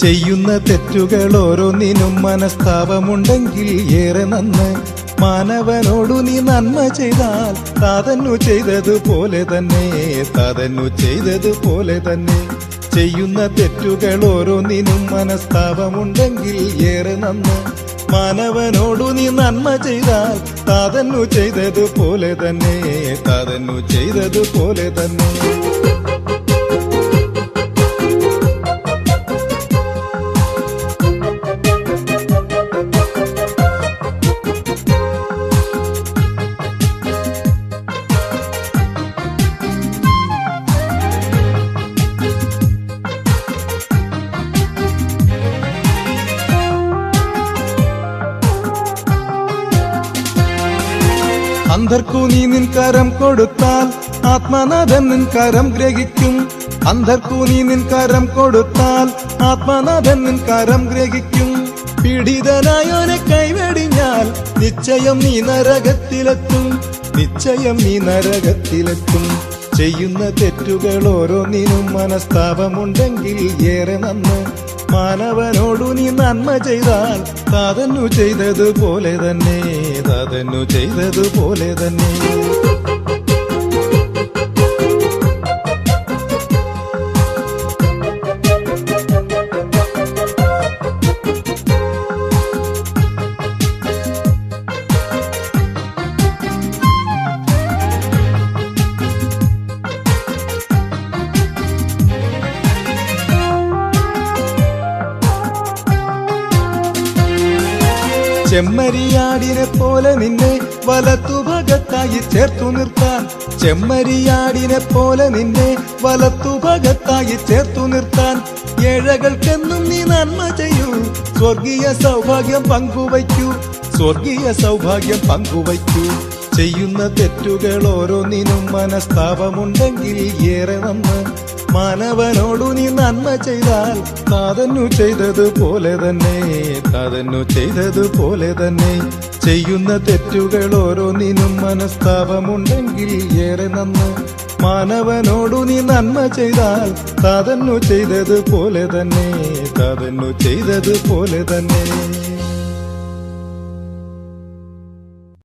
ചെയ്യുന്ന തെറ്റുകൾ ഓരോന്നിനും മനസ്താപമുണ്ടെങ്കിൽ ഏറെ നന്ന്. മാനവനോടു നീ നന്മ ചെയ്താൽ താതന്നു ചെയ്തതുപോലെ തന്നെ, താതന്നു ചെയ്തതുപോലെ തന്നെ. ചെയ്യുന്ന തെറ്റുകൾ ഓരോന്നിനും മനസ്താപമുണ്ടെങ്കിൽ ഏറെ നന്ന്. മാനവനോടു നീ നന്മ ചെയ്താൽ താതന്നു ചെയ്തതുപോലെ തന്നെ, താതന്നു ചെയ്തതുപോലെ തന്നെ. അന്ധർക്കു നീ നിൻ കരം കൊടുത്താൽ ആത്മനാഥൻ നിൻ കരം ഗ്രഹിക്കും. അന്ധർക്കു നീ നിൻ കരം കൊടുത്താൽ ആത്മനാഥൻ നിൻ കരം ഗ്രഹിക്കും. പീഡിതനായോനെ കൈവെടിഞ്ഞാൽ നിശ്ചയം നീ നരകത്തിലെത്തും, നിശ്ചയം നീ നരകത്തിലെത്തും. ചെയ്യുന്ന തെറ്റുകൾ ഓരോന്നിനും മനസ്താപമുണ്ടെങ്കിൽ ഏറെ നന്ന്. മാനവനോടു നീ നന്മ ചെയ്താൽ താതന്നു ചെയ്തതുപോലെ തന്നെ, താതന്നു ചെയ്തതുപോലെ തന്നെ. ചെമ്മരിയാടിനെ പോലെ നിന്നെ വലത്തുഭാഗത്തായി ചേർത്തു നിർത്താൻ, ചെമ്മരിയാടിനെ പോലെ നിന്നെ വലത്തുഭാഗത്തായി ചേർത്തു നിർത്താൻ. ഏഴകൾക്കെന്നും നീ നന്മ ചെയ്യൂ, സ്വർഗീയ സൗഭാഗ്യം പങ്കുവയ്ക്കൂ, സ്വർഗീയ സൗഭാഗ്യം പങ്കുവയ്ക്കൂ. ചെയ്യുന്ന തെറ്റുകൾ ഓരോന്നിനും മനസ്താപമുണ്ടെങ്കിൽ ഏറെ നന്ന്. മാനവനോടു നീ നന്മ ചെയ്താൽ താതന്നു ചെയ്തതുപോലെ തന്നെ, താതന്നു ചെയ്തതുപോലെ തന്നെ. ചെയ്യുന്ന തെറ്റുകൾ ഓരോന്നിനും മനസ്താപമുണ്ടെങ്കിൽ ഏറെ നന്ന്. മാനവനോടു നീ നന്മ ചെയ്താൽ താതന്നു ചെയ്തതുപോലെ തന്നെ, താതന്നു ചെയ്തതുപോലെ തന്നെ.